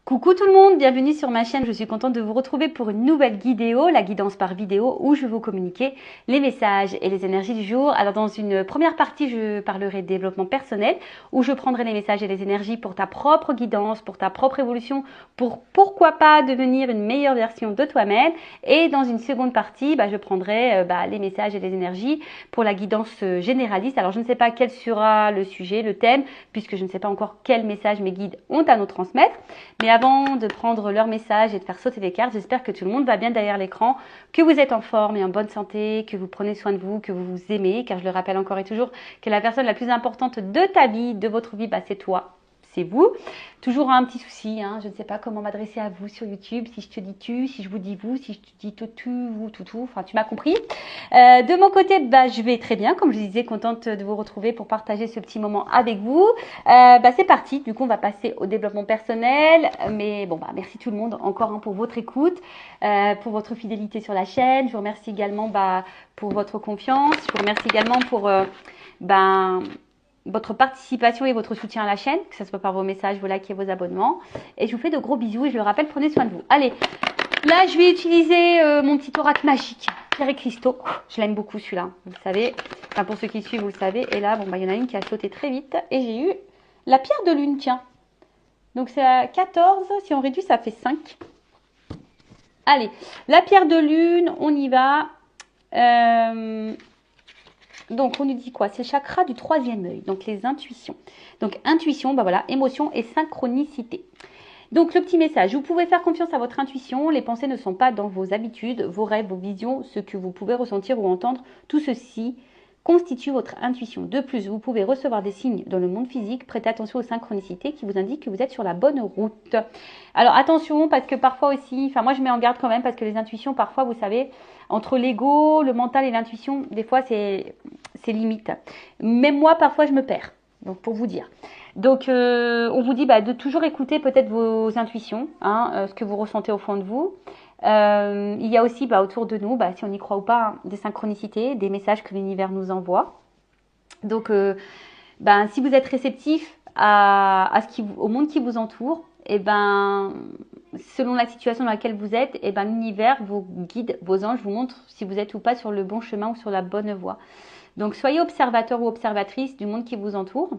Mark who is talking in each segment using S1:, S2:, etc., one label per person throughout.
S1: Coucou tout le monde, bienvenue sur ma chaîne. Je suis contente de vous retrouver pour une nouvelle vidéo, la guidance par vidéo, où je vais vous communiquer les messages et les énergies du jour. Alors dans une première partie, je parlerai de développement personnel, où je prendrai les messages et les énergies pour ta propre guidance, pour ta propre évolution, pour pourquoi pas devenir une meilleure version de toi-même. Et dans une seconde partie, je prendrai les messages et les énergies pour la guidance généraliste. Alors je ne sais pas quel sera le sujet, le thème, puisque je ne sais pas encore quel message mes guides ont à nous transmettre. Mais avant de prendre leur message et de faire sauter les cartes, j'espère que tout le monde va bien derrière l'écran, que vous êtes en forme et en bonne santé, que vous prenez soin de vous, que vous vous aimez, car je le rappelle encore et toujours que la personne la plus importante de ta vie, de votre vie, c'est toi. C'est vous. Toujours un petit souci, je ne sais pas comment m'adresser à vous sur YouTube, si je te dis tu, si je vous dis vous, si je te dis tu, vous, tout, enfin tu m'as compris. De mon côté, je vais très bien, comme je disais, contente de vous retrouver pour partager ce petit moment avec vous. C'est parti, du coup on va passer au développement personnel, mais merci tout le monde encore pour votre écoute, pour votre fidélité sur la chaîne. Je vous remercie également pour votre confiance, je vous remercie également pour votre participation et votre soutien à la chaîne, que ce soit par vos messages, vos likes et vos abonnements. Et je vous fais de gros bisous et je le rappelle, prenez soin de vous. Allez, là je vais utiliser mon petit oracle magique, Pierre et Cristaux. Je l'aime beaucoup celui-là, vous le savez. Enfin pour ceux qui suivent, vous le savez. Et là, il y en a une qui a sauté très vite. Et j'ai eu la pierre de lune, tiens. Donc c'est à 14, si on réduit, ça fait 5. Allez, la pierre de lune, on y va. Donc, on nous dit quoi? C'est le chakra du troisième œil, donc les intuitions. Donc, intuition, émotion et synchronicité. Donc, le petit message, vous pouvez faire confiance à votre intuition. Les pensées ne sont pas dans vos habitudes, vos rêves, vos visions, ce que vous pouvez ressentir ou entendre. Tout ceci constitue votre intuition. De plus, vous pouvez recevoir des signes dans le monde physique. Prêtez attention aux synchronicités qui vous indiquent que vous êtes sur la bonne route. Alors attention, parce que parfois aussi, moi je mets en garde quand même, parce que les intuitions, parfois, vous savez, entre l'ego, le mental et l'intuition, des fois c'est limite. Même moi, parfois, je me perds. Donc pour vous dire. Donc on vous dit de toujours écouter peut-être vos intuitions, ce que vous ressentez au fond de vous. Il y a aussi autour de nous, si on y croit ou pas, des synchronicités, des messages que l'univers nous envoie. Donc, si vous êtes réceptif au monde qui vous entoure, selon la situation dans laquelle vous êtes, l'univers, vos guides, vos anges vous montrent si vous êtes ou pas sur le bon chemin ou sur la bonne voie. Donc, soyez observateur ou observatrice du monde qui vous entoure.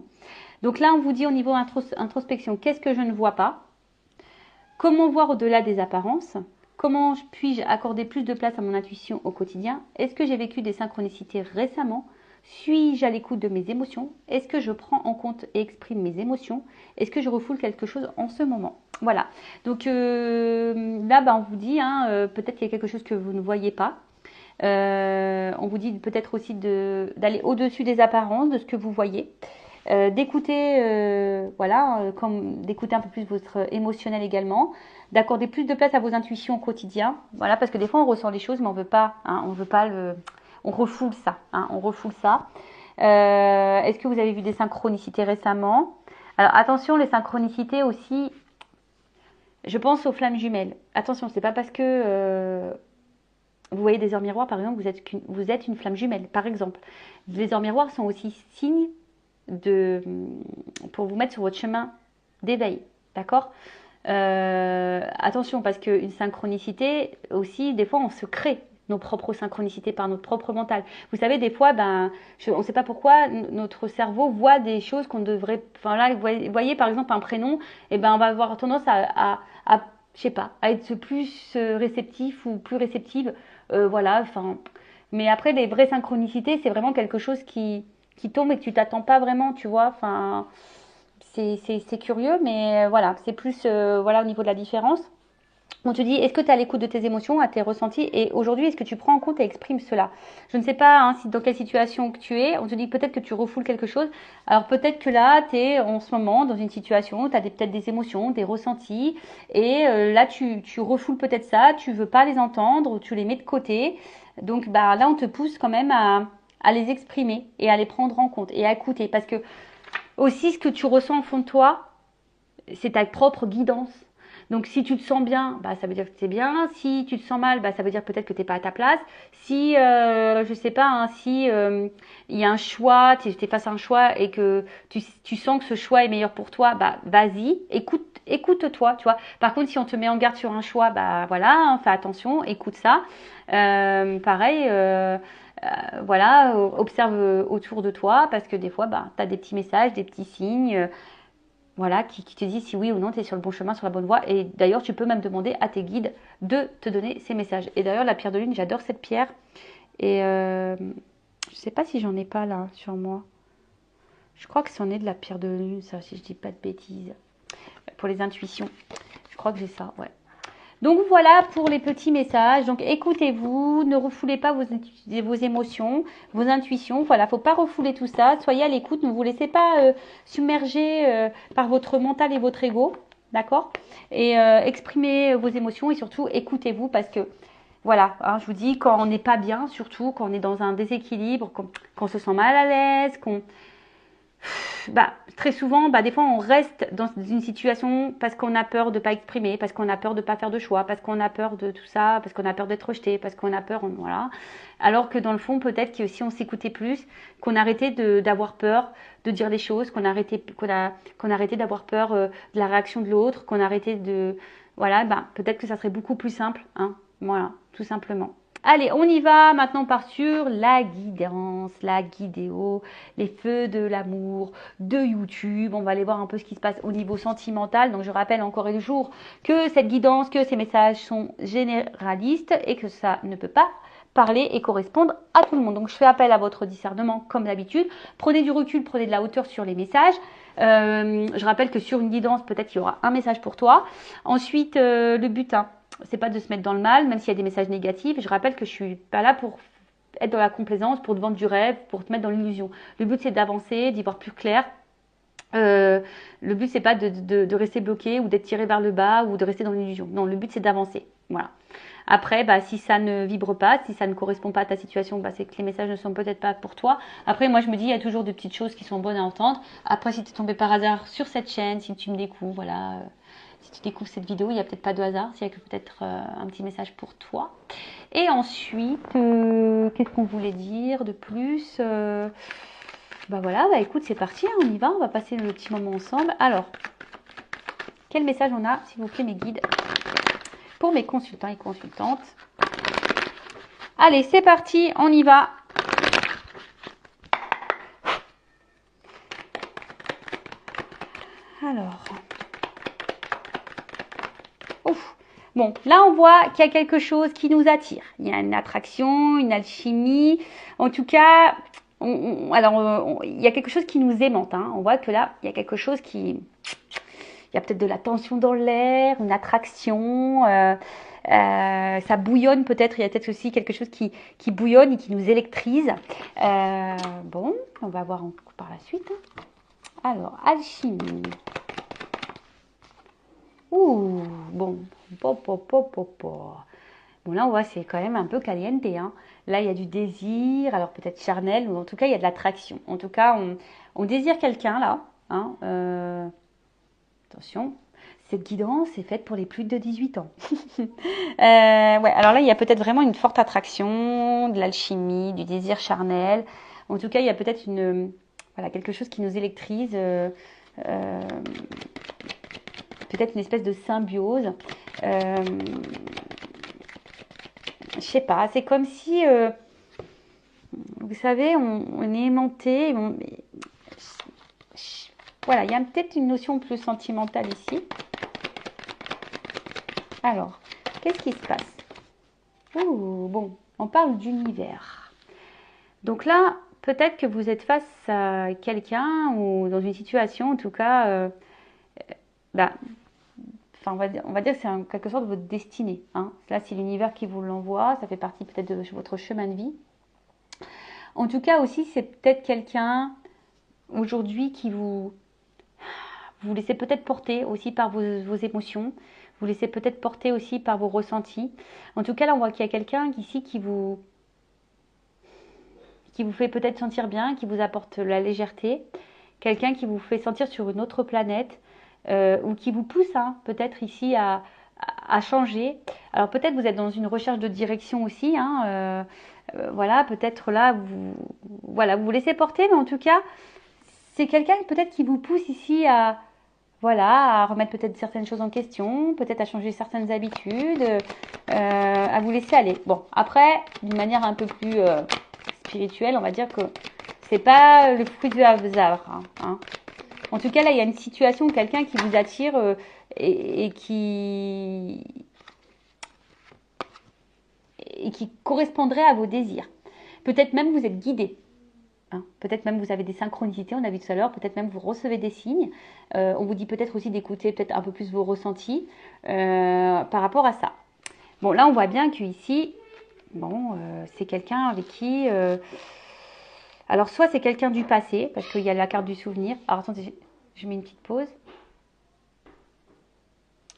S1: Donc là, on vous dit au niveau introspection, qu'est-ce que je ne vois pas? Comment voir au-delà des apparences? Comment puis-je accorder plus de place à mon intuition au quotidien? Est-ce que j'ai vécu des synchronicités récemment? Suis-je à l'écoute de mes émotions? Est-ce que je prends en compte et exprime mes émotions? Est-ce que je refoule quelque chose en ce moment? Voilà. Donc là, on vous dit, peut-être qu'il y a quelque chose que vous ne voyez pas. On vous dit peut-être aussi d'aller au-dessus des apparences, de ce que vous voyez. D'écouter d'écouter un peu plus votre émotionnel également, d'accorder plus de place à vos intuitions au quotidien, parce que des fois on ressent les choses mais on veut pas on refoule ça, on refoule ça. Est-ce que vous avez vu des synchronicités récemment? Alors attention, les synchronicités aussi, je pense aux flammes jumelles. Attention, c'est pas parce que vous voyez des heures miroirs par exemple, vous êtes une flamme jumelle par exemple. Les heures miroirs sont aussi signes pour vous mettre sur votre chemin d'éveil, d'accord? Attention, parce qu'une synchronicité aussi, des fois on se crée nos propres synchronicités par notre propre mental. Vous savez, des fois, on ne sait pas pourquoi notre cerveau voit des choses qu'on devrait. Enfin là, vous voyez par exemple un prénom, on va avoir tendance à je sais pas, à être plus réceptif ou plus réceptive, Mais après, les vraies synchronicités, c'est vraiment quelque chose qui tombe et que tu t'attends pas vraiment, tu vois. C'est curieux, mais c'est plus au niveau de la différence. On te dit, est-ce que tu es à l'écoute de tes émotions, à tes ressentis, et aujourd'hui, est-ce que tu prends en compte et exprimes cela? Je ne sais pas dans quelle situation que tu es. On te dit peut-être que tu refoules quelque chose. Alors peut-être que là, tu es en ce moment dans une situation où tu as peut-être des émotions, des ressentis, et là, tu refoules peut-être ça, tu veux pas les entendre, ou tu les mets de côté. Donc là, on te pousse quand même à les exprimer et à les prendre en compte et à écouter. Parce que aussi, ce que tu ressens au fond de toi, c'est ta propre guidance. Donc si tu te sens bien, bah, ça veut dire que c'est bien. Si tu te sens mal, bah, ça veut dire peut-être que tu n'es pas à ta place. Si, je sais pas, hein, si il y a un choix, tu es face à un choix et que tu sens que ce choix est meilleur pour toi, bah vas-y, écoute-toi, tu vois. Par contre, si on te met en garde sur un choix, bah voilà, hein, fais attention, écoute ça. Pareil, voilà, observe autour de toi parce que des fois, bah, tu as des petits messages, des petits signes, voilà, qui te disent si oui ou non tu es sur le bon chemin, sur la bonne voie. Et d'ailleurs, tu peux même demander à tes guides de te donner ces messages. Et d'ailleurs, la pierre de lune, j'adore cette pierre. Et je sais pas si j'en ai pas là sur moi. Je crois que c'en est de la pierre de lune, ça, si je dis pas de bêtises. Pour les intuitions. Je crois que j'ai ça, ouais. Donc voilà pour les petits messages. Donc écoutez-vous, ne refoulez pas vos émotions, vos intuitions. Voilà, faut pas refouler tout ça. Soyez à l'écoute, ne vous laissez pas submerger par votre mental et votre ego, d'accord? Et exprimez vos émotions et surtout écoutez-vous parce que voilà, hein, je vous dis quand on n'est pas bien, surtout quand on est dans un déséquilibre, quand on se sent mal à l'aise, bah, très souvent, bah, des fois, on reste dans une situation parce qu'on a peur de ne pas exprimer, parce qu'on a peur de ne pas faire de choix, parce qu'on a peur de tout ça, parce qu'on a peur d'être rejeté, parce qu'on a peur, voilà. Alors que dans le fond, peut-être que si on s'écoutait plus, qu'on arrêtait d'avoir peur de dire les choses, qu'on arrêtait d'avoir peur de la réaction de l'autre, qu'on arrêtait de, voilà, bah, peut-être que ça serait beaucoup plus simple, hein, voilà, tout simplement. Allez, on y va. Maintenant, on part sur la guidance, la guidéo, les feux de l'amour, de YouTube. On va aller voir un peu ce qui se passe au niveau sentimental. Donc, je rappelle encore un jour que cette guidance, que ces messages sont généralistes et que ça ne peut pas parler et correspondre à tout le monde. Donc, je fais appel à votre discernement comme d'habitude. Prenez du recul, prenez de la hauteur sur les messages. Je rappelle que sur une guidance, peut-être qu'il y aura un message pour toi. Ensuite, le but, hein, c'est pas de se mettre dans le mal, même s'il y a des messages négatifs. Je rappelle que je suis pas là pour être dans la complaisance, pour te vendre du rêve, pour te mettre dans l'illusion. Le but, c'est d'avancer, d'y voir plus clair. Le but, c'est pas de rester bloqué ou d'être tiré vers le bas ou de rester dans l'illusion. Non, le but, c'est d'avancer. Voilà. Après, bah, si ça ne vibre pas, si ça ne correspond pas à ta situation, bah, c'est que les messages ne sont peut-être pas pour toi. Après, moi, je me dis, il y a toujours de petites choses qui sont bonnes à entendre. Après, si tu es tombé par hasard sur cette chaîne, si tu me découvres, voilà, si tu découvres cette vidéo, il n'y a peut-être pas de hasard, s'il y a que peut-être un petit message pour toi. Et ensuite, qu'est-ce qu'on voulait dire de plus bah voilà, bah écoute, c'est parti, hein, on y va, on va passer le petit moment ensemble. Alors, quel message on a, s'il vous plaît, mes guides, pour mes consultants et consultantes? Allez, c'est parti, on y va. Alors, ouf. Bon, là on voit qu'il y a quelque chose qui nous attire. Il y a une attraction, une alchimie. En tout cas, il y a quelque chose qui nous aimante. Hein. On voit que là, il y a quelque chose qui... Il y a peut-être de la tension dans l'air, une attraction. Ça bouillonne peut-être. Il y a peut-être aussi quelque chose qui bouillonne et qui nous électrise. Bon, on va voir par la suite. Alors, alchimie. Ouh, bon. Bon, là, on voit, c'est quand même un peu caliente. Hein. Là, il y a du désir, alors peut-être charnel, ou en tout cas, il y a de l'attraction. En tout cas, on désire quelqu'un, là. Hein, attention, cette guidance est faite pour les plus de 18 ans. Ouais, alors là, il y a peut-être vraiment une forte attraction, de l'alchimie, du désir charnel. En tout cas, il y a peut-être voilà, quelque chose qui nous électrise. Peut-être une espèce de symbiose. Je sais pas, c'est comme si, vous savez, on est aimanté. Voilà, il y a peut-être une notion plus sentimentale ici. Alors, qu'est-ce qui se passe? Ouh, bon, on parle d'univers. Donc là, peut-être que vous êtes face à quelqu'un ou dans une situation, en tout cas, bah, enfin, on va dire que c'est en quelque sorte votre destinée. Hein. Là, c'est l'univers qui vous l'envoie. Ça fait partie peut-être de votre chemin de vie. En tout cas aussi, c'est peut-être quelqu'un aujourd'hui qui vous laissez peut-être porter aussi par vos émotions. Vous laissez peut-être porter aussi par vos ressentis. En tout cas, là, on voit qu'il y a quelqu'un ici qui vous fait peut-être sentir bien, qui vous apporte la légèreté. Quelqu'un qui vous fait sentir sur une autre planète. ou qui vous pousse hein, peut-être ici à changer. Alors peut-être vous êtes dans une recherche de direction aussi, hein, voilà, peut-être là, voilà, vous vous laissez porter, mais en tout cas, c'est quelqu'un peut-être qui vous pousse ici voilà, à remettre peut-être certaines choses en question, peut-être à changer certaines habitudes, à vous laisser aller. Bon, après, d'une manière un peu plus spirituelle, on va dire que c'est pas le fruit du hasard. Hein. En tout cas, là, il y a une situation, quelqu'un qui vous attire et qui correspondrait à vos désirs. Peut-être même vous êtes guidé. Hein. Peut-être même vous avez des synchronicités, on a vu tout à l'heure, peut-être même vous recevez des signes. On vous dit peut-être aussi d'écouter peut-être un peu plus vos ressentis par rapport à ça. Bon, là, on voit bien qu'ici, bon, c'est quelqu'un avec qui... alors, soit c'est quelqu'un du passé, parce qu'il y a la carte du souvenir. Alors, attendez, je mets une petite pause.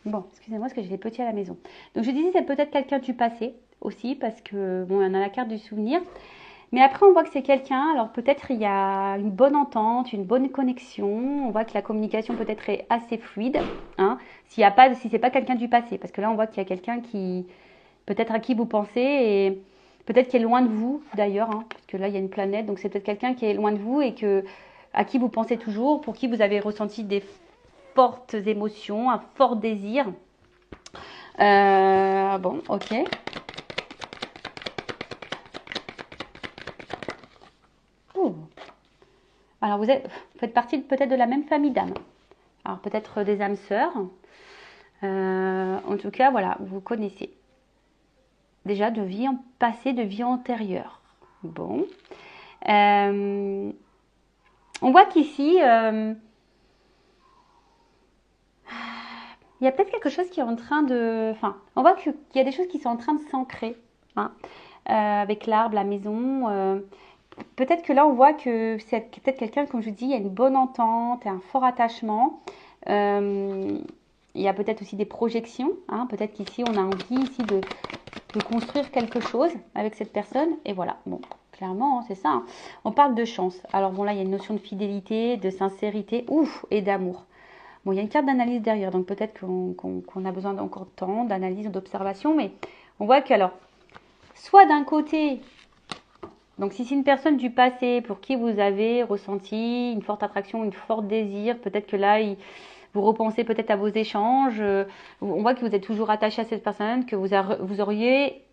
S1: Bon, excusez-moi, parce que j'ai des petits à la maison. Donc, je disais, c'est peut-être quelqu'un du passé aussi, parce que, bon, on a la carte du souvenir. Mais après, on voit que c'est quelqu'un, alors peut-être il y a une bonne entente, une bonne connexion. On voit que la communication peut-être est assez fluide. Hein, si c'est pas quelqu'un du passé. Parce que là, on voit qu'il y a quelqu'un qui, peut-être à qui vous pensez, et peut-être qui est loin de vous d'ailleurs. Hein, parce que là, il y a une planète, donc c'est peut-être quelqu'un qui est loin de vous et à qui vous pensez toujours, pour qui vous avez ressenti des fortes émotions, un fort désir. Bon, ok. Oh. Alors, vous faites partie peut-être de la même famille d'âmes. Alors, peut-être des âmes sœurs. En tout cas, voilà, vous connaissez. Déjà de vie en passé, de vie antérieure. Bon. On voit qu'ici, il y a peut-être quelque chose qui est en train de... Enfin, on voit qu'il y a des choses qui sont en train de s'ancrer. Hein, avec l'arbre, la maison. Peut-être que là, on voit que c'est peut-être quelqu'un, comme je vous dis, il y a une bonne entente et un fort attachement. Il y a peut-être aussi des projections. Hein, peut-être qu'ici, on a envie ici de construire quelque chose avec cette personne. Et voilà, bon, clairement, hein, c'est ça. Hein. On parle de chance. Alors bon, là, il y a une notion de fidélité, de sincérité, et d'amour. Bon, il y a une carte d'analyse derrière, donc peut-être qu'on a besoin d'encore de temps, d'analyse, d'observation, mais on voit que, alors, soit d'un côté, donc si c'est une personne du passé pour qui vous avez ressenti une forte attraction, une forte désir, peut-être que là, vous repensez peut-être à vos échanges, on voit que vous êtes toujours attaché à cette personne, que vous auriez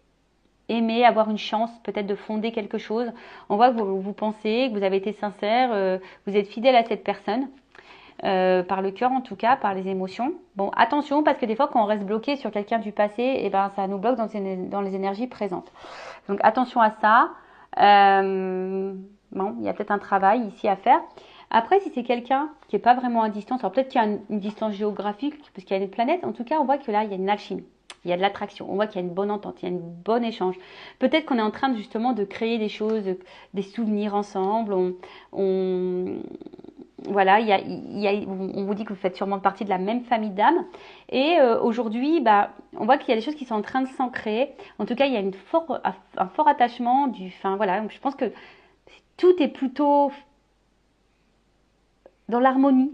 S1: aimé avoir une chance peut-être de fonder quelque chose. On voit que vous pensez, que vous avez été sincère, vous êtes fidèle à cette personne. Par le cœur en tout cas, par les émotions. Bon, attention parce que des fois quand on reste bloqué sur quelqu'un du passé, eh ben, ça nous bloque dans les énergies présentes. Donc attention à ça. Bon, il y a peut-être un travail ici à faire. Après, si c'est quelqu'un qui n'est pas vraiment à distance, alors peut-être qu'il y a une distance géographique, parce qu'il y a des planètes, en tout cas on voit que là il y a une alchimie. Il y a de l'attraction, on voit qu'il y a une bonne entente, il y a un bon échange. Peut-être qu'on est en train justement de créer des choses, des souvenirs ensemble. Voilà, on vous dit que vous faites sûrement partie de la même famille d'âmes. Et aujourd'hui, bah, on voit qu'il y a des choses qui sont en train de s'ancrer. En tout cas, il y a un fort attachement. Enfin, voilà, donc je pense que tout est plutôt dans l'harmonie.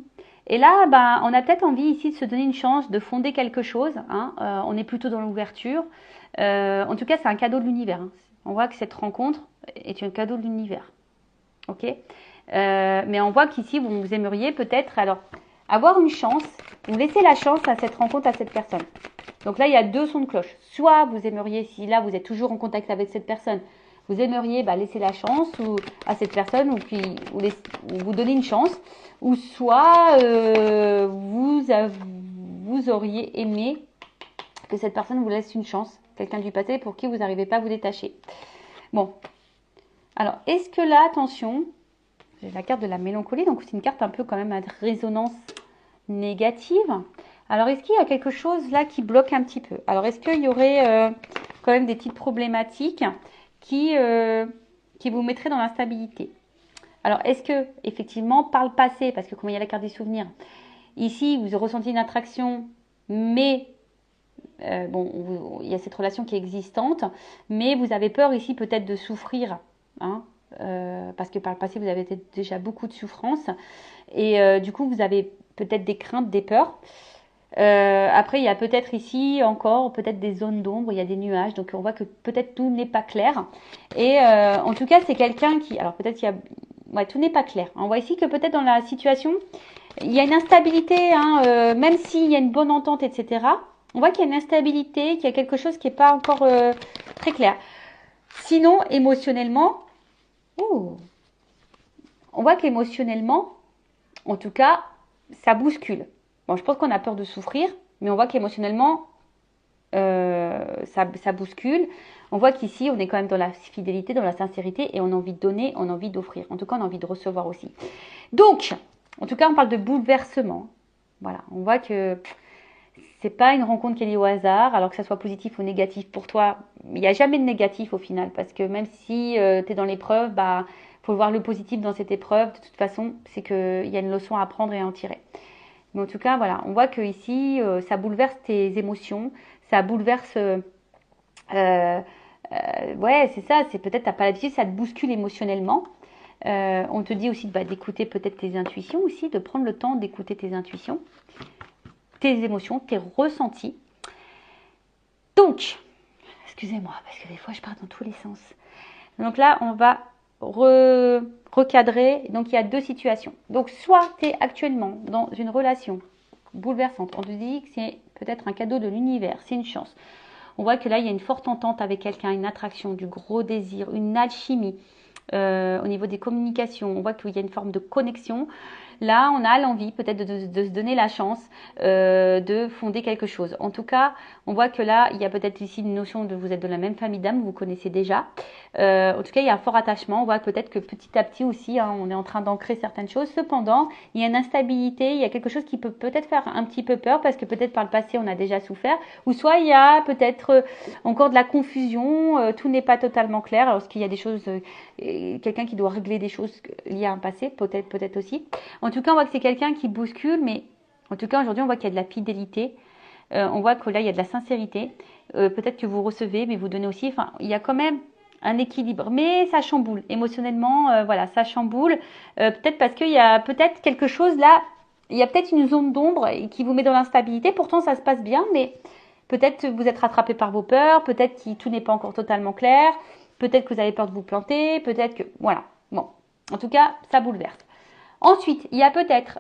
S1: Et là, bah, on a peut-être envie ici de se donner une chance de fonder quelque chose. Hein. On est plutôt dans l'ouverture. En tout cas, c'est un cadeau de l'univers. Hein. On voit que cette rencontre est un cadeau de l'univers. Ok ? Mais on voit qu'ici, vous aimeriez peut-être alors avoir une chance, vous laissez la chance à cette rencontre, à cette personne. Donc là, il y a deux sons de cloche. Soit vous aimeriez, si là vous êtes toujours en contact avec cette personne, vous aimeriez laisser la chance à cette personne ou vous donner une chance, ou soit vous auriez aimé que cette personne vous laisse une chance, quelqu'un du passé pour qui vous n'arrivez pas à vous détacher. Bon, alors est-ce que là, attention, j'ai la carte de la mélancolie, donc c'est une carte un peu quand même à résonance négative. Alors, est-ce qu'il y a quelque chose là qui bloque un petit peu? Alors, est-ce qu'il y aurait quand même des petites problématiques qui vous mettraient dans l'instabilité? Alors, est-ce que, effectivement, par le passé, parce que comme il y a la carte des souvenirs, ici, vous ressentez une attraction, mais bon, il y a cette relation qui est existante, mais vous avez peur ici peut-être de souffrir, hein, parce que par le passé, vous avez déjà beaucoup de souffrance. Et du coup, vous avez peut-être des craintes, des peurs. Après, il y a peut-être ici encore peut-être des zones d'ombre, il y a des nuages, donc on voit que peut-être tout n'est pas clair. Et en tout cas, c'est quelqu'un qui... Alors peut-être qu'il y a... Ouais, tout n'est pas clair. On voit ici que peut-être dans la situation, il y a une instabilité, hein, même s'il y a une bonne entente, etc. On voit qu'il y a une instabilité, qu'il y a quelque chose qui n'est pas encore très clair. Sinon, émotionnellement, on voit qu'émotionnellement, en tout cas, ça bouscule. Bon, je pense qu'on a peur de souffrir, mais on voit qu'émotionnellement, ça bouscule. On voit qu'ici, on est quand même dans la fidélité, dans la sincérité, et on a envie de donner, on a envie d'offrir. En tout cas, on a envie de recevoir aussi. Donc, en tout cas, on parle de bouleversement. Voilà, on voit que c'est pas une rencontre qui est liée au hasard, alors que ça soit positif ou négatif pour toi. Il n'y a jamais de négatif au final, parce que même si tu es dans l'épreuve, bah, faut voir le positif dans cette épreuve. De toute façon, c'est qu'il y a une leçon à apprendre et à en tirer. Mais en tout cas, voilà, on voit que ici, ça bouleverse tes émotions, ça bouleverse... ouais, c'est ça, c'est peut-être t'as pas l'habitude, ça te bouscule émotionnellement. On te dit aussi d'écouter peut-être tes intuitions aussi, de prendre le temps d'écouter tes intuitions, tes émotions, tes ressentis. Donc, excusez-moi, parce que des fois je pars dans tous les sens. Donc là, on va recadrer. Donc il y a deux situations. Donc soit tu es actuellement dans une relation bouleversante, on te dit que c'est peut-être un cadeau de l'univers, c'est une chance. On voit que là, il y a une forte entente avec quelqu'un, une attraction, du gros désir, une alchimie au niveau des communications. On voit qu'il y a une forme de connexion. Là, on a l'envie peut-être de se donner la chance de fonder quelque chose. En tout cas, on voit que là, il y a peut-être ici une notion de vous êtes de la même famille d'âme, vous connaissez déjà. En tout cas, il y a un fort attachement. On voit peut-être que petit à petit aussi, hein, on est en train d'ancrer certaines choses. Cependant, il y a une instabilité, il y a quelque chose qui peut peut-être faire un petit peu peur parce que peut-être par le passé, on a déjà souffert. Ou soit il y a peut-être encore de la confusion, tout n'est pas totalement clair. Alors, est-ce qu'il y a des choses, quelqu'un qui doit régler des choses liées à un passé, peut-être aussi. En tout cas, on voit que c'est quelqu'un qui bouscule, mais en tout cas, aujourd'hui, on voit qu'il y a de la fidélité. On voit que là, il y a de la sincérité. Peut-être que vous recevez, mais vous donnez aussi. Enfin, il y a quand même un équilibre, mais ça chamboule. Émotionnellement, voilà, ça chamboule. Peut-être parce qu'il y a peut-être quelque chose là, il y a peut-être une zone d'ombre qui vous met dans l'instabilité. Pourtant, ça se passe bien, mais peut-être vous êtes rattrapé par vos peurs. Peut-être que tout n'est pas encore totalement clair. Peut-être que vous avez peur de vous planter. Peut-être que... Voilà. Bon. En tout cas, ça bouleverse. Ensuite, il y a peut-être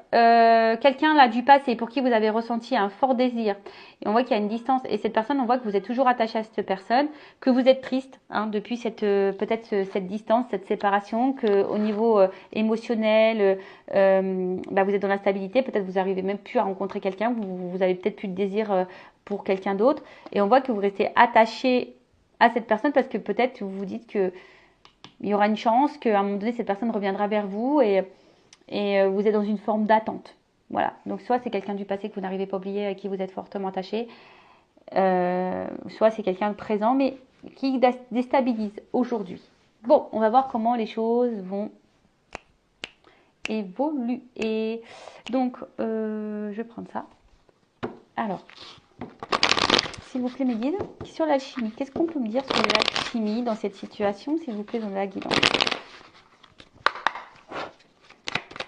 S1: quelqu'un là du passé pour qui vous avez ressenti un fort désir. Et on voit qu'il y a une distance. Et cette personne, on voit que vous êtes toujours attaché à cette personne, que vous êtes triste hein, depuis cette peut-être cette distance, cette séparation, que au niveau émotionnel, vous êtes dans l'instabilité. Peut-être vous n'arrivez même plus à rencontrer quelqu'un. Vous avez peut-être plus de désir pour quelqu'un d'autre. Et on voit que vous restez attaché à cette personne parce que peut-être vous vous dites que il y aura une chance qu'à un moment donné cette personne reviendra vers vous et vous êtes dans une forme d'attente. Voilà. Donc, soit c'est quelqu'un du passé que vous n'arrivez pas à oublier, à qui vous êtes fortement attaché, soit c'est quelqu'un de présent, mais qui déstabilise aujourd'hui. Bon, on va voir comment les choses vont évoluer. Donc, je vais prendre ça. Alors, s'il vous plaît, mes guides, sur l'alchimie, qu'est-ce qu'on peut me dire sur l'alchimie dans cette situation, s'il vous plaît, dans la guidance?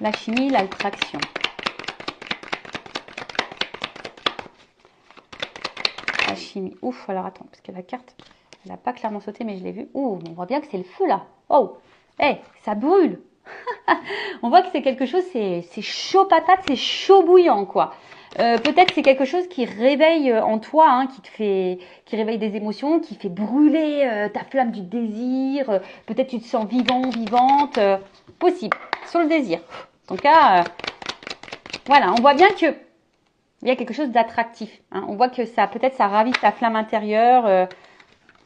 S1: L'alchimie, l'attraction. Alchimie. Ouf, alors attends, parce que la carte, elle n'a pas clairement sauté, mais je l'ai vue. Ouh, on voit bien que c'est le feu là. Oh, ça brûle. On voit que c'est quelque chose, c'est chaud patate, c'est chaud bouillant, quoi. Peut-être c'est quelque chose qui réveille en toi, hein, qui réveille des émotions, qui fait brûler ta flamme du désir. Peut-être tu te sens vivant, vivante. Possible, sur le désir. En tout cas, voilà, on voit bien que il y a quelque chose d'attractif. Hein. On voit que ça, peut-être, ça ravive ta flamme intérieure.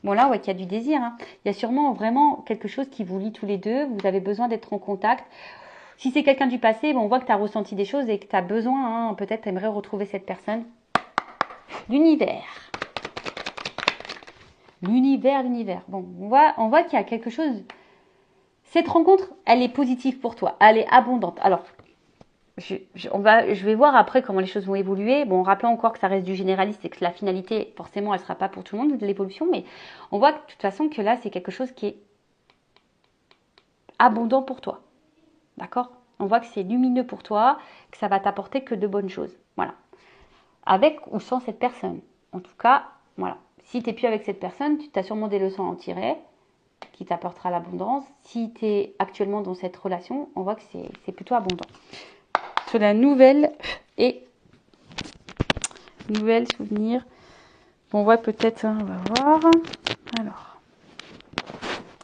S1: Bon, là, on voit qu'il y a du désir. Hein. Il y a sûrement vraiment quelque chose qui vous lie tous les deux. Vous avez besoin d'être en contact. Si c'est quelqu'un du passé, bon, on voit que tu as ressenti des choses et que tu as besoin, hein, peut-être, tu aimerais retrouver cette personne. L'univers. L'univers. Bon, on voit qu'il y a quelque chose. Cette rencontre, elle est positive pour toi. Elle est abondante. Alors, je vais voir après comment les choses vont évoluer. Bon, rappelons encore que ça reste du généraliste et que la finalité, forcément, elle ne sera pas pour tout le monde de l'évolution. Mais on voit de toute façon que là, c'est quelque chose qui est abondant pour toi. D'accord? On voit que c'est lumineux pour toi, que ça va t'apporter que de bonnes choses. Voilà. Avec ou sans cette personne. En tout cas, voilà. Si tu n'es plus avec cette personne, tu as sûrement des leçons à en tirer qui t'apportera l'abondance. Si tu es actuellement dans cette relation, on voit que c'est plutôt abondant. Sur la nouvelle souvenir. Bon, on voit peut-être, on va voir. Alors,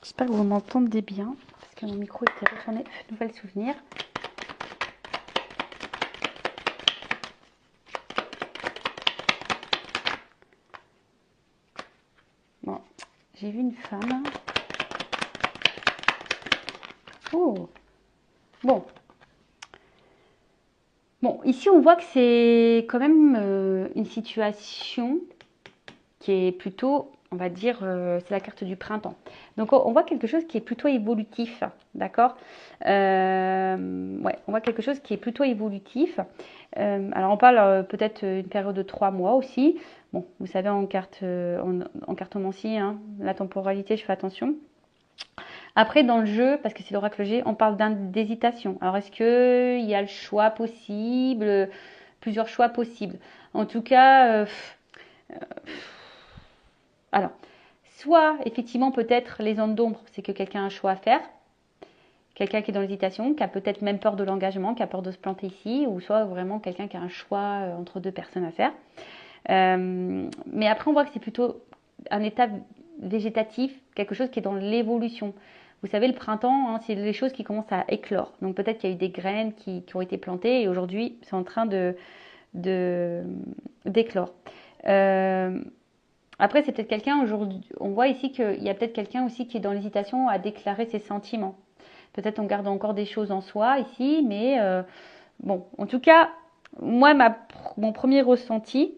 S1: j'espère que vous m'entendez bien, parce que mon micro était retourné. Nouvelle souvenir. Bon, j'ai vu une femme. Oh, bon. Bon, ici on voit que c'est quand même une situation qui est plutôt, on va dire, c'est la carte du printemps. Donc on voit quelque chose qui est plutôt évolutif, d'accord. Ouais, on voit quelque chose qui est plutôt évolutif. Alors on parle peut-être une période de 3 mois aussi. Bon, vous savez en cartomancie, hein, la temporalité, je fais attention. Après, dans le jeu, parce que c'est l'oracle G, on parle d'hésitation. Alors, est-ce qu'il y a le choix possible, plusieurs choix possibles? En tout cas, alors, soit effectivement, peut-être les zones d'ombre, c'est que quelqu'un a un choix à faire, quelqu'un qui est dans l'hésitation, qui a peut-être même peur de l'engagement, qui a peur de se planter ici, ou soit vraiment quelqu'un qui a un choix entre deux personnes à faire. Mais après, on voit que c'est plutôt un état végétatif, quelque chose qui est dans l'évolution. Vous savez, le printemps, hein, c'est les choses qui commencent à éclore. Donc peut-être qu'il y a eu des graines qui ont été plantées et aujourd'hui, c'est en train d'éclore. Après, c'est peut-être quelqu'un aujourd'hui. On voit ici qu'il y a peut-être quelqu'un aussi qui est dans l'hésitation à déclarer ses sentiments. Peut-être on garde encore des choses en soi ici, mais bon, en tout cas, moi, mon premier ressenti,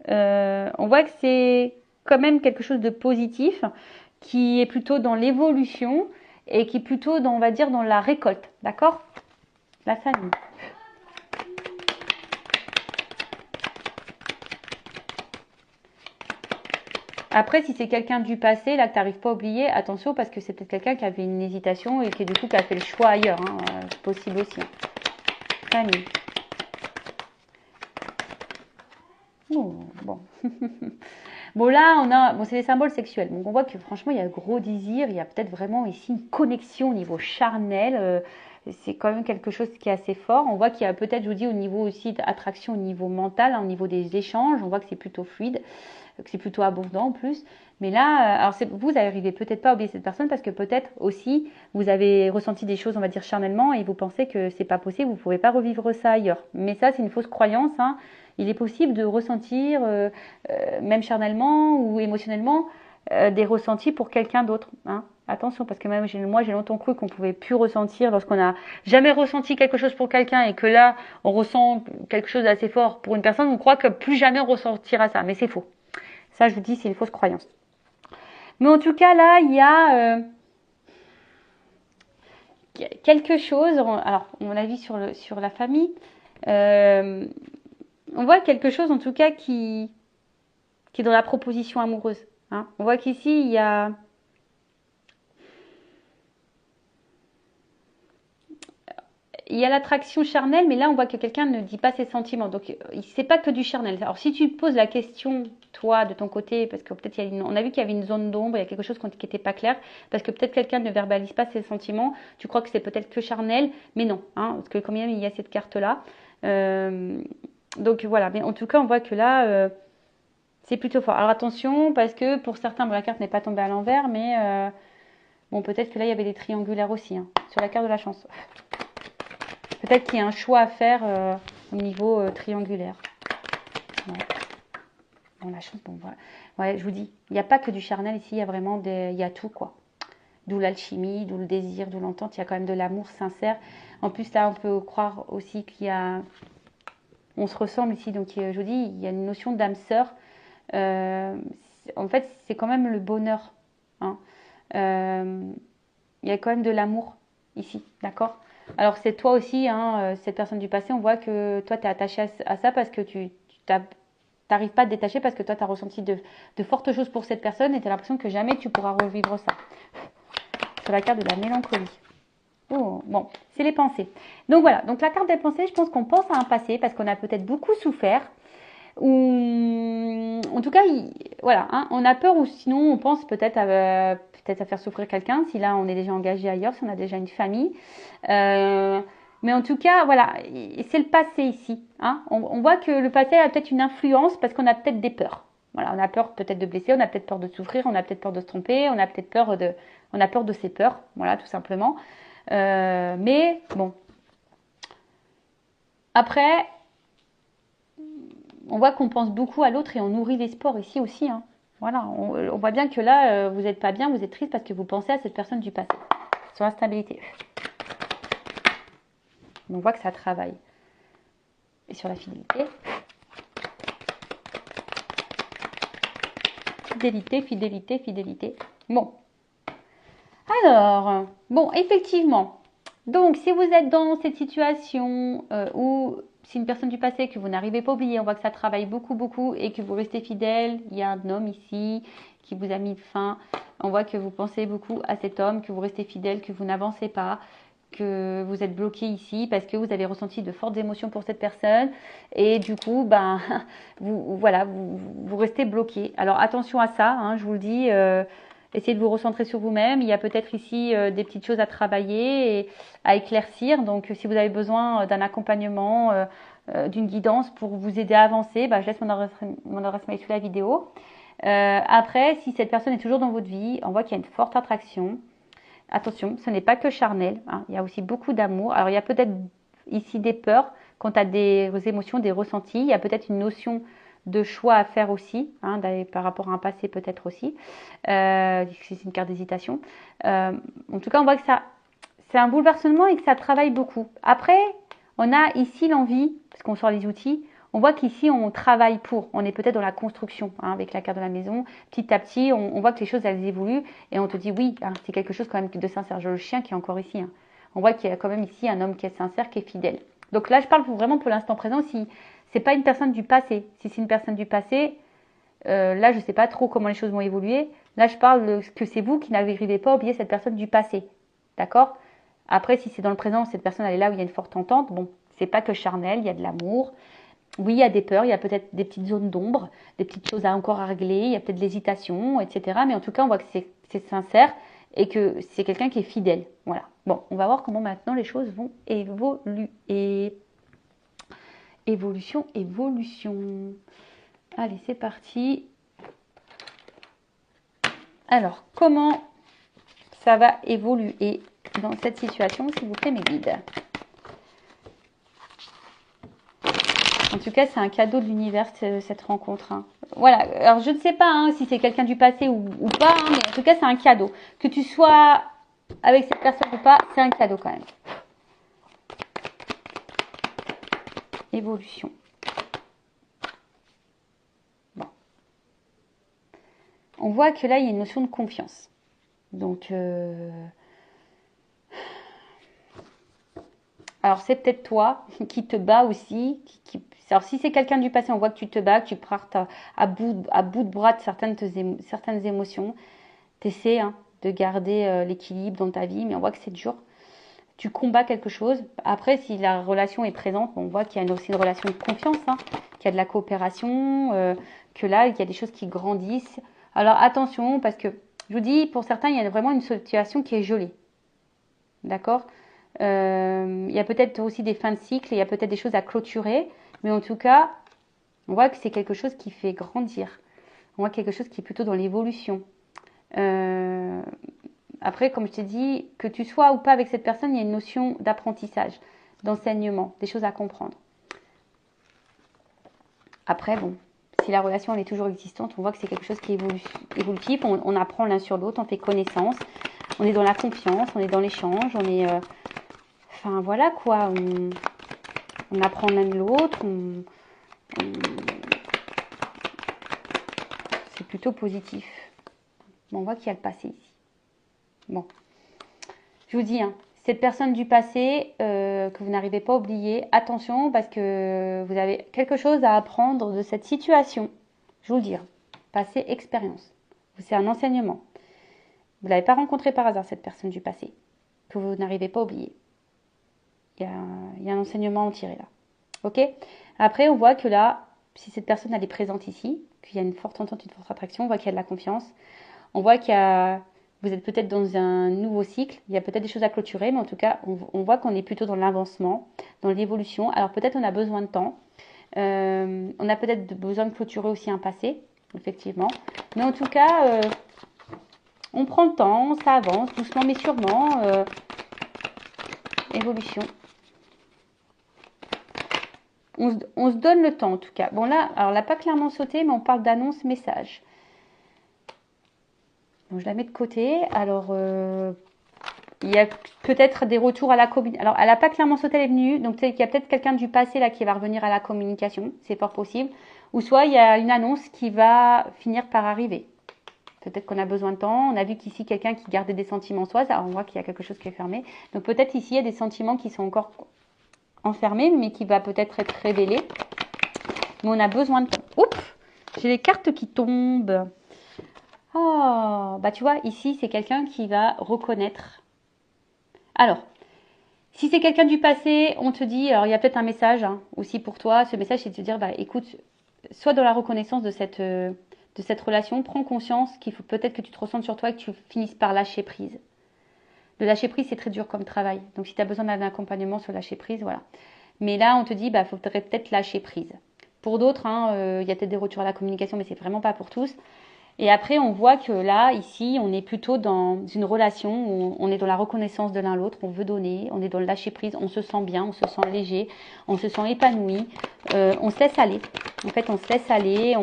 S1: on voit que c'est quand même quelque chose de positif qui est plutôt dans l'évolution et qui est plutôt dans, on va dire, dans la récolte, d'accord? La famille. Après, si c'est quelqu'un du passé, là, que tu n'arrives pas à oublier, attention, parce que c'est peut-être quelqu'un qui avait une hésitation et qui, du coup, qui a fait le choix ailleurs. Hein. C'est possible aussi. Famille. Oh, bon. Bon, là, bon, c'est les symboles sexuels. Donc, on voit que franchement, il y a un gros désir. Il y a peut-être vraiment ici une connexion au niveau charnel. C'est quand même quelque chose qui est assez fort. On voit qu'il y a peut-être, je vous dis, au niveau aussi d'attraction, au niveau mental, hein, au niveau des échanges. On voit que c'est plutôt fluide, que c'est plutôt abondant en plus. Mais là, alors vous n'arrivez peut-être pas à oublier cette personne parce que peut-être aussi, vous avez ressenti des choses, on va dire, charnellement et vous pensez que c'est pas possible, vous ne pouvez pas revivre ça ailleurs. Mais ça, c'est une fausse croyance, hein. Il est possible de ressentir, même charnellement ou émotionnellement, des ressentis pour quelqu'un d'autre. Hein. Attention, parce que même moi, j'ai longtemps cru qu'on pouvait plus ressentir lorsqu'on n'a jamais ressenti quelque chose pour quelqu'un et que là, on ressent quelque chose d'assez fort pour une personne, on croit que plus jamais on ressentira ça. Mais c'est faux. Ça, je vous dis, c'est une fausse croyance. Mais en tout cas, là, il y a quelque chose. Alors, mon avis sur la famille. On voit quelque chose, en tout cas, qui est dans la proposition amoureuse. Hein. On voit qu'ici, il y a l'attraction charnelle, mais là, on voit que quelqu'un ne dit pas ses sentiments. Donc, c'est pas que du charnel. Alors, si tu te poses la question, toi, de ton côté, parce que peut-être on a vu qu'il y avait une zone d'ombre, il y a quelque chose qui n'était pas clair, parce que peut-être quelqu'un ne verbalise pas ses sentiments, tu crois que c'est peut-être que charnel, mais non, hein, parce que quand même, il y a cette carte-là. Donc, voilà. Mais en tout cas, on voit que là, c'est plutôt fort. Alors, attention, parce que pour certains, bon, la carte n'est pas tombée à l'envers, mais bon, peut-être que là, il y avait des triangulaires aussi, hein, sur la carte de la chance. Peut-être qu'il y a un choix à faire au niveau triangulaire. Ouais. Bon, la chance, bon, voilà. Ouais, je vous dis, il n'y a pas que du charnel ici, il y a vraiment il y a tout, quoi. D'où l'alchimie, d'où le désir, d'où l'entente, il y a quand même de l'amour sincère. En plus, là, on peut croire aussi qu'il y a... On se ressemble ici, donc je vous dis, il y a une notion d'âme sœur. En fait, c'est quand même le bonheur. Hein. Il y a quand même de l'amour ici, d'accord? Alors c'est toi aussi, hein, cette personne du passé, on voit que toi tu es attaché à ça parce que tu n'arrives pas à te détacher parce que toi tu as ressenti de fortes choses pour cette personne et tu as l'impression que jamais tu pourras revivre ça. Sur la carte de la mélancolie. Oh, bon, c'est les pensées. Donc voilà, donc la carte des pensées, je pense qu'on pense à un passé parce qu'on a peut-être beaucoup souffert. Ou en tout cas, voilà, hein, on a peur ou sinon on pense peut-être à faire souffrir quelqu'un si là on est déjà engagé ailleurs, si on a déjà une famille. Mais en tout cas, voilà, c'est le passé ici. Hein. On voit que le passé a peut-être une influence parce qu'on a peut-être des peurs. Voilà, on a peur peut-être de blesser, on a peut-être peur de souffrir, on a peut-être peur de se tromper, on a peur de ses peurs, voilà, tout simplement. Mais bon, après, on voit qu'on pense beaucoup à l'autre et on nourrit l'espoir ici aussi. Hein. Voilà, on voit bien que là, vous n'êtes pas bien, vous êtes triste parce que vous pensez à cette personne du passé, sur l'instabilité. On voit que ça travaille. Et sur la fidélité. Fidélité, fidélité, fidélité. Bon. Alors, bon, effectivement. Donc, si vous êtes dans cette situation où c'est une personne du passé que vous n'arrivez pas à oublier, on voit que ça travaille beaucoup, beaucoup et que vous restez fidèle. Il y a un homme ici qui vous a mis fin. On voit que vous pensez beaucoup à cet homme, que vous restez fidèle, que vous n'avancez pas, que vous êtes bloqué ici parce que vous avez ressenti de fortes émotions pour cette personne et du coup, ben, vous restez bloqué. Alors attention à ça, hein, je vous le dis. Essayez de vous recentrer sur vous-même. Il y a peut-être ici des petites choses à travailler et à éclaircir. Donc, si vous avez besoin d'un accompagnement, d'une guidance pour vous aider à avancer, bah, je laisse mon adresse mail sous la vidéo. Après, si cette personne est toujours dans votre vie, on voit qu'il y a une forte attraction. Attention, ce n'est pas que charnel. Hein, il y a aussi beaucoup d'amour. Alors, il y a peut-être ici des peurs quant à des émotions, des ressentis. Il y a peut-être une notion de choix à faire aussi, hein, par rapport à un passé peut-être aussi. C'est une carte d'hésitation. En tout cas, on voit que c'est un bouleversement et que ça travaille beaucoup. Après, on a ici l'envie, parce qu'on sort les outils, on voit qu'ici on travaille pour, on est peut-être dans la construction, hein, avec la carte de la maison. Petit à petit, on voit que les choses elles évoluent et on te dit oui, hein, c'est quelque chose quand même de sincère. J'ai le chien qui est encore ici. Hein. On voit qu'il y a quand même ici un homme qui est sincère, qui est fidèle. Donc là, je parle vraiment pour l'instant présent. Si c'est pas une personne du passé, si c'est une personne du passé, là je sais pas trop comment les choses vont évoluer. Là, je parle que c'est vous qui n'arrivez pas à oublier cette personne du passé, d'accord? Après, si c'est dans le présent, cette personne elle est là où il y a une forte entente. Bon, c'est pas que charnel, il y a de l'amour. Oui, il y a des peurs, il y a peut-être des petites zones d'ombre, des petites choses à encore régler, il y a peut-être de l'hésitation, etc. Mais en tout cas, on voit que c'est sincère et que c'est quelqu'un qui est fidèle. Voilà. Bon, on va voir comment maintenant les choses vont évoluer. Évolution, évolution. Allez, c'est parti. Alors, comment ça va évoluer dans cette situation, s'il vous plaît, mes guides? En tout cas, c'est un cadeau de l'univers, cette rencontre. Hein. Voilà. Alors, je ne sais pas hein, si c'est quelqu'un du passé ou pas, hein, mais en tout cas, c'est un cadeau. Que tu sois avec cette personne ou pas, c'est un cadeau quand même. Évolution. Bon. On voit que là, il y a une notion de confiance. Donc, alors, c'est peut-être toi qui te bats aussi. Alors, si c'est quelqu'un du passé, on voit que tu te bats, que tu partes à bout de bras de certaines émotions. Tu essaies hein, de garder l'équilibre dans ta vie, mais on voit que c'est dur. Tu combats quelque chose. Après, si la relation est présente, on voit qu'il y a aussi une relation de confiance, hein, qu'il y a de la coopération, que là, il y a des choses qui grandissent. Alors, attention, parce que, je vous dis, pour certains, il y a vraiment une situation qui est gelée. D'accord ? Il y a peut-être aussi des fins de cycle, il y a peut-être des choses à clôturer, mais en tout cas, on voit que c'est quelque chose qui fait grandir. On voit quelque chose qui est plutôt dans l'évolution. Après, comme je t'ai dit, que tu sois ou pas avec cette personne, il y a une notion d'apprentissage, d'enseignement, des choses à comprendre. Après, bon, si la relation elle est toujours existante, on voit que c'est quelque chose qui est évolutif, on apprend l'un sur l'autre, on fait connaissance, on est dans la confiance, on est dans l'échange, on est... Enfin, voilà quoi, on apprend l'un de l'autre, c'est plutôt positif. Bon, on voit qu'il y a le passé ici. Bon, je vous dis, hein, cette personne du passé que vous n'arrivez pas à oublier, attention parce que vous avez quelque chose à apprendre de cette situation. Je vous le dis, hein, passé, expérience. C'est un enseignement. Vous ne l'avez pas rencontré par hasard, cette personne du passé. que vous n'arrivez pas à oublier. Il y a un enseignement à en tirer là. Ok? Après, on voit que là, si cette personne elle est présente ici, qu'il y a une forte entente, une forte attraction, on voit qu'il y a de la confiance. On voit vous êtes peut-être dans un nouveau cycle, il y a peut-être des choses à clôturer, mais en tout cas, on voit qu'on est plutôt dans l'avancement, dans l'évolution. Alors peut-être on a besoin de temps, on a peut-être besoin de clôturer aussi un passé, effectivement. Mais en tout cas, on prend le temps, ça avance, doucement mais sûrement. Évolution. On se donne le temps en tout cas. Bon là, alors elle n'a pas clairement sauté, mais on parle d'annonce message. Donc je la mets de côté. Alors il y a peut-être des retours à la communication. Alors elle n'a pas clairement sauté, elle est venue. Donc il y a peut-être quelqu'un du passé là qui va revenir à la communication. C'est fort possible. Ou soit il y a une annonce qui va finir par arriver. Peut-être qu'on a besoin de temps. On a vu qu'ici quelqu'un qui gardait des sentiments en soi. Alors on voit qu'il y a quelque chose qui est fermé. Donc peut-être ici il y a des sentiments qui sont encore enfermé, mais qui va peut-être être révélé. Mais on a besoin de temps. Oups, j'ai les cartes qui tombent. Oh, bah tu vois, ici, c'est quelqu'un qui va reconnaître. Alors, si c'est quelqu'un du passé, on te dit, alors il y a peut-être un message aussi pour toi. Ce message, c'est de te dire, bah écoute, sois dans la reconnaissance de cette relation. Prends conscience qu'il faut peut-être que tu te ressentes sur toi et que tu finisses par lâcher prise. Le lâcher prise, c'est très dur comme travail. Donc, si tu as besoin d'un accompagnement sur lâcher prise, voilà. Mais là, on te dit, bah, faudrait peut-être lâcher prise. Pour d'autres, il y a peut-être des retours à la communication, mais c'est vraiment pas pour tous. Et après, on voit que là, ici, on est plutôt dans une relation où on est dans la reconnaissance de l'un l'autre, on veut donner, on est dans le lâcher prise, on se sent bien, on se sent léger, on se sent épanoui, on se laisse aller. En fait, on se laisse aller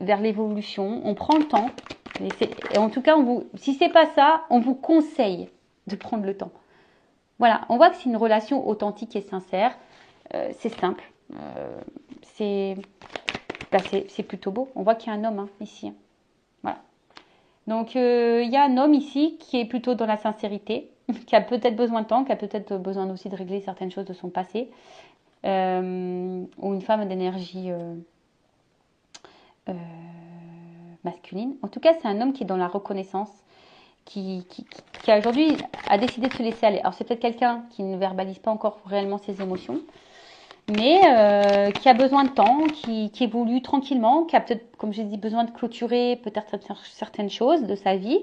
S1: vers l'évolution, on prend le temps. Et en tout cas, si c'est pas ça, on vous conseille de prendre le temps. Voilà, on voit que c'est une relation authentique et sincère. C'est simple. C'est plutôt beau. On voit qu'il y a un homme ici. Voilà. Donc, il y a un homme ici qui est plutôt dans la sincérité, qui a peut-être besoin de temps, qui a peut-être besoin aussi de régler certaines choses de son passé. Ou une femme d'énergie masculine. En tout cas, c'est un homme qui est dans la reconnaissance, qui aujourd'hui a décidé de se laisser aller. Alors c'est peut-être quelqu'un qui ne verbalise pas encore réellement ses émotions, mais qui a besoin de temps, qui évolue tranquillement, qui a peut-être, comme j'ai dit, besoin de clôturer peut-être certaines choses de sa vie.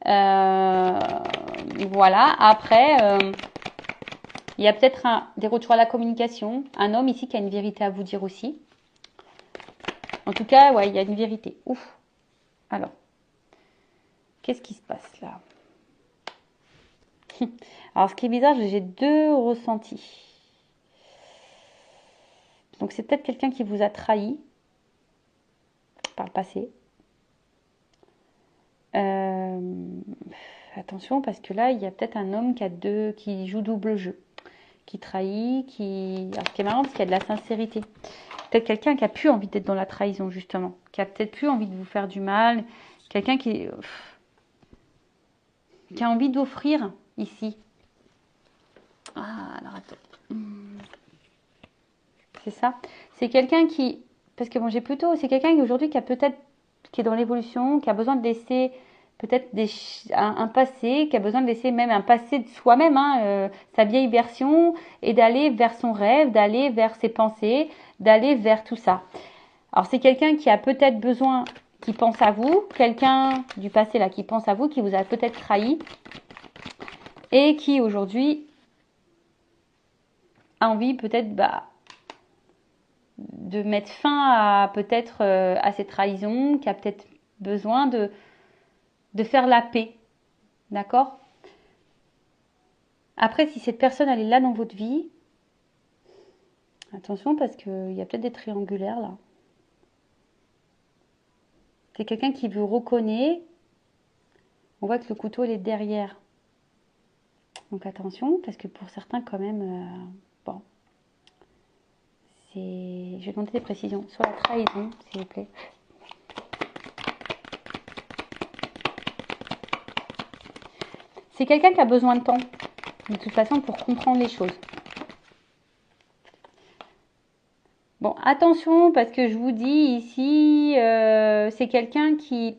S1: Voilà, après, il y a peut-être des retours à la communication, un homme ici qui a une vérité à vous dire aussi. En tout cas, ouais, il y a une vérité. Ouf. Alors, qu'est-ce qui se passe là? Alors, ce qui est bizarre, j'ai deux ressentis. Donc, c'est peut-être quelqu'un qui vous a trahi par le passé. Attention, parce que là, il y a peut-être un homme qui joue double jeu, qui trahit, Alors, ce qui est marrant, c'est qu'il y a de la sincérité. Peut-être quelqu'un qui a plus envie d'être dans la trahison, justement, qui a peut-être plus envie de vous faire du mal, quelqu'un qui a envie d'offrir ici. Ah, alors attends. C'est ça. C'est quelqu'un qui, parce que bon, c'est quelqu'un qui aujourd'hui qui est dans l'évolution, qui a besoin de laisser peut-être un passé, qui a besoin de laisser même un passé de soi-même, sa vieille version, et d'aller vers son rêve, d'aller vers ses pensées, d'aller vers tout ça. Alors c'est quelqu'un qui a peut-être besoin, qui pense à vous, quelqu'un du passé là qui pense à vous, qui vous a peut-être trahi, et qui aujourd'hui a envie peut-être de mettre fin à peut-être à cette trahison, qui a peut-être besoin de faire la paix. D'accord? Après, si cette personne elle est là dans votre vie, attention parce qu'il y a peut-être des triangulaires là. C'est quelqu'un qui vous reconnaît. On voit que le couteau il est derrière. Donc attention, parce que pour certains quand même, bon. Je vais demander des précisions sur la trahison, s'il vous plaît. C'est quelqu'un qui a besoin de temps, de toute façon, pour comprendre les choses. Bon, attention, parce que je vous dis ici, c'est quelqu'un qui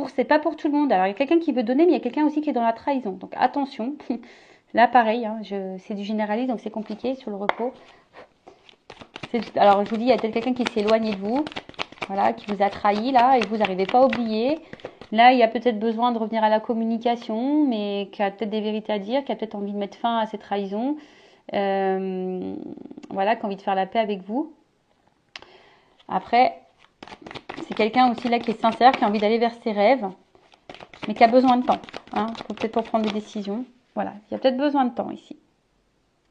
S1: c'est pas pour tout le monde. Alors, il y a quelqu'un qui veut donner, mais il y a quelqu'un aussi qui est dans la trahison. Donc, attention. Là, pareil, hein, c'est du généraliste, donc c'est compliqué sur le repos. Alors, je vous dis, il y a peut-être quelqu'un qui s'est éloigné de vous, voilà, qui vous a trahi, là, et vous n'arrivez pas à oublier. Là, il y a peut-être besoin de revenir à la communication, mais qui a peut-être des vérités à dire, qui a peut-être envie de mettre fin à cette trahison. Voilà, qui a envie de faire la paix avec vous. Après, c'est quelqu'un aussi là qui est sincère, qui a envie d'aller vers ses rêves, mais qui a besoin de temps, hein, peut-être pour prendre des décisions. Voilà, il y a peut-être besoin de temps ici.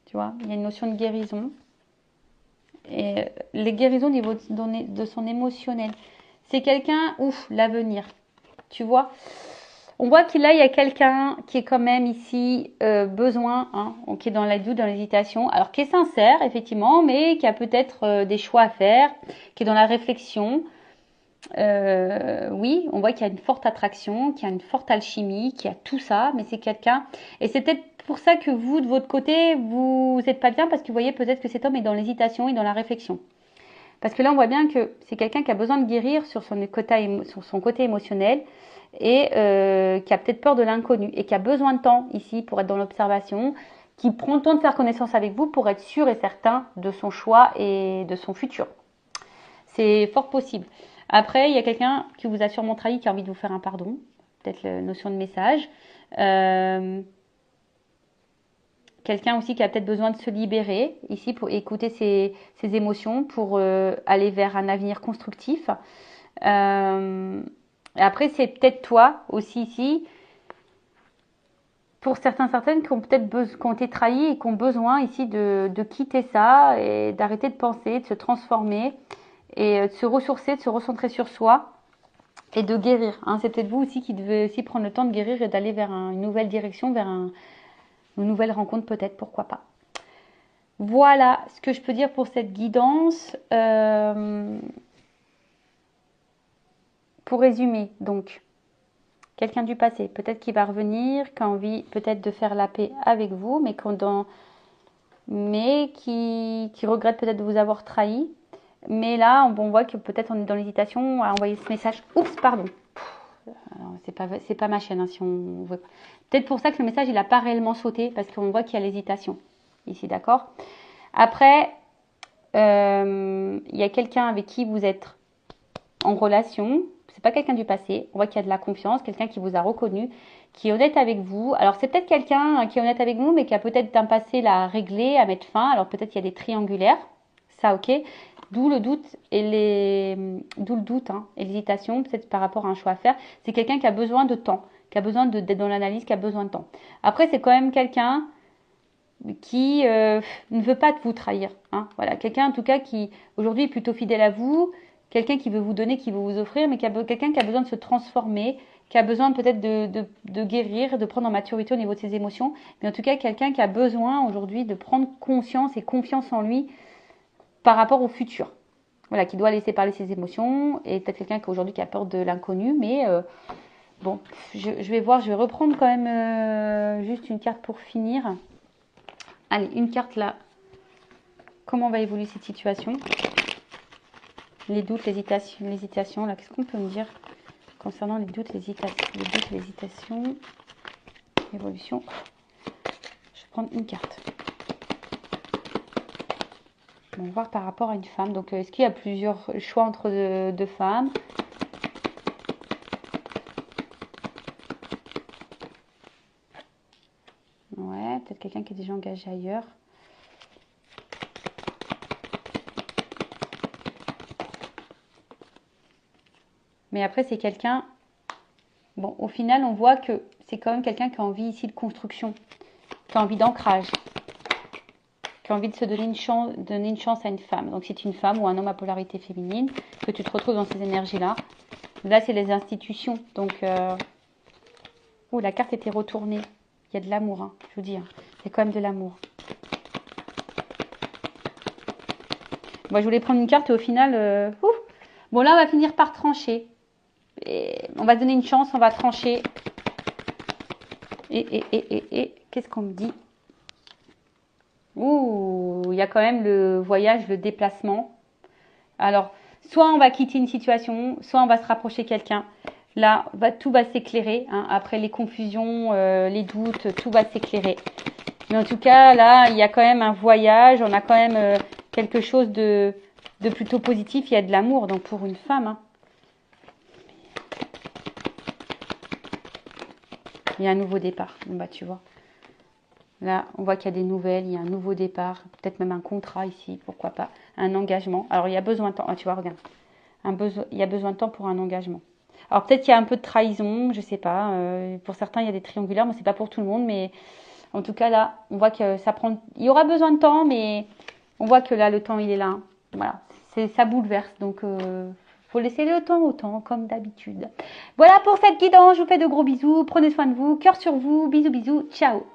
S1: Tu vois, il y a une notion de guérison. Et les guérisons au niveau de son émotionnel. C'est quelqu'un, ouf, l'avenir. Tu vois, on voit qu'il il y a quelqu'un qui est quand même ici besoin, hein, qui est dans la doute, dans l'hésitation. Alors, qui est sincère, effectivement, mais qui a peut-être des choix à faire, qui est dans la réflexion. Oui, on voit qu'il y a une forte attraction, qu'il y a une forte alchimie, qu'il y a tout ça, mais c'est quelqu'un. Et c'est peut-être pour ça que vous, de votre côté, vous n'êtes pas bien, parce que vous voyez peut-être que cet homme est dans l'hésitation et dans la réflexion. Parce que là, on voit bien que c'est quelqu'un qui a besoin de guérir sur son côté émotionnel et qui a peut-être peur de l'inconnu et qui a besoin de temps ici pour être dans l'observation, qui prend le temps de faire connaissance avec vous pour être sûr et certain de son choix et de son futur. C'est fort possible. Après, il y a quelqu'un qui vous a sûrement trahi, qui a envie de vous faire un pardon. Peut-être la notion de message. Quelqu'un aussi qui a peut-être besoin de se libérer ici pour écouter ses émotions, pour aller vers un avenir constructif. Et après, c'est peut-être toi aussi ici, pour certaines qui ont peut-être qui ont été trahis et qui ont besoin ici de quitter ça et d'arrêter de penser, de se transformer et de se ressourcer, de se recentrer sur soi et de guérir. Hein. C'est peut-être vous aussi qui devez aussi prendre le temps de guérir et d'aller vers une nouvelle direction, vers une nouvelle rencontre peut-être, pourquoi pas. Voilà ce que je peux dire pour cette guidance. Pour résumer, donc, quelqu'un du passé, peut-être qui va revenir, qui a envie peut-être de faire la paix avec vous, mais qui regrette peut-être de vous avoir trahi. Mais là, on voit que peut-être on est dans l'hésitation à envoyer ce message. Oups, pardon. C'est pas ma chaîne, hein, si on veut. Peut-être pour ça que le message, il n'a pas réellement sauté, parce qu'on voit qu'il y a l'hésitation. Ici, d'accord? Après, il y a quelqu'un avec qui vous êtes en relation. C'est pas quelqu'un du passé. On voit qu'il y a de la confiance, quelqu'un qui vous a reconnu, qui est honnête avec vous. Alors, c'est peut-être quelqu'un qui est honnête avec vous, mais qui a peut-être un passé là, à régler, à mettre fin. Alors, peut-être qu'il y a des triangulaires. Ça, ok. D'où le doute et l'hésitation, peut-être par rapport à un choix à faire. C'est quelqu'un qui a besoin de temps, qui a besoin d'être dans l'analyse, qui a besoin de temps. Après, c'est quand même quelqu'un qui ne veut pas vous trahir. Hein. Voilà, quelqu'un en tout cas qui aujourd'hui est plutôt fidèle à vous, quelqu'un qui veut vous donner, qui veut vous offrir, mais quelqu'un qui a besoin de se transformer, qui a besoin peut-être de guérir, de prendre en maturité au niveau de ses émotions, mais en tout cas quelqu'un qui a besoin aujourd'hui de prendre conscience et confiance en lui par rapport au futur. Voilà, qui doit laisser parler ses émotions, et peut-être quelqu'un qui aujourd'hui qui a peur de l'inconnu, mais bon, je vais voir, je vais reprendre quand même juste une carte pour finir. Allez, une carte là. Comment va évoluer cette situation? Les doutes, l'hésitation, là, qu'est-ce qu'on peut me dire concernant les doutes, l'hésitation, l'évolution? Je vais prendre une carte. On va voir par rapport à une femme. Donc, est-ce qu'il y a plusieurs choix entre deux femmes? Ouais, peut-être quelqu'un qui est déjà engagé ailleurs. Mais après, c'est quelqu'un... Bon, au final, on voit que c'est quand même quelqu'un qui a envie ici de construction, qui a envie d'ancrage, qui a envie de se donner une chance à une femme. Donc, c'est une femme ou un homme à polarité féminine, que tu te retrouves dans ces énergies-là. Là, c'est les institutions. Donc, oh, la carte était retournée. Il y a de l'amour, hein, je vous dis. Hein. C'est quand même de l'amour. Moi, je voulais prendre une carte et au final... Bon, là, on va finir par trancher. Et on va donner une chance, on va trancher. Et qu'est-ce qu'on me dit? Ouh, il y a quand même le voyage, le déplacement. Alors, soit on va quitter une situation, soit on va se rapprocher de quelqu'un. Là, tout va s'éclairer. Hein. Après les confusions, les doutes, tout va s'éclairer. Mais en tout cas, là, il y a quand même un voyage. On a quand même quelque chose de plutôt positif. Il y a de l'amour donc pour une femme. Hein. Il y a un nouveau départ. Bon, bah, tu vois. Là, on voit qu'il y a des nouvelles. Il y a un nouveau départ. Peut-être même un contrat ici. Pourquoi pas. Un engagement. Alors, il y a besoin de temps. Ah, tu vois, regarde. Il y a besoin de temps pour un engagement. Alors peut-être qu'il y a un peu de trahison, je sais pas. Pour certains, il y a des triangulaires, mais c'est pas pour tout le monde. Mais en tout cas, là, on voit que ça prend. Il y aura besoin de temps, mais on voit que là, le temps, il est là. Voilà, ça bouleverse. Donc, faut laisser le temps au temps, comme d'habitude. Voilà pour cette guidance. Je vous fais de gros bisous. Prenez soin de vous. Cœur sur vous. Bisous, bisous. Ciao.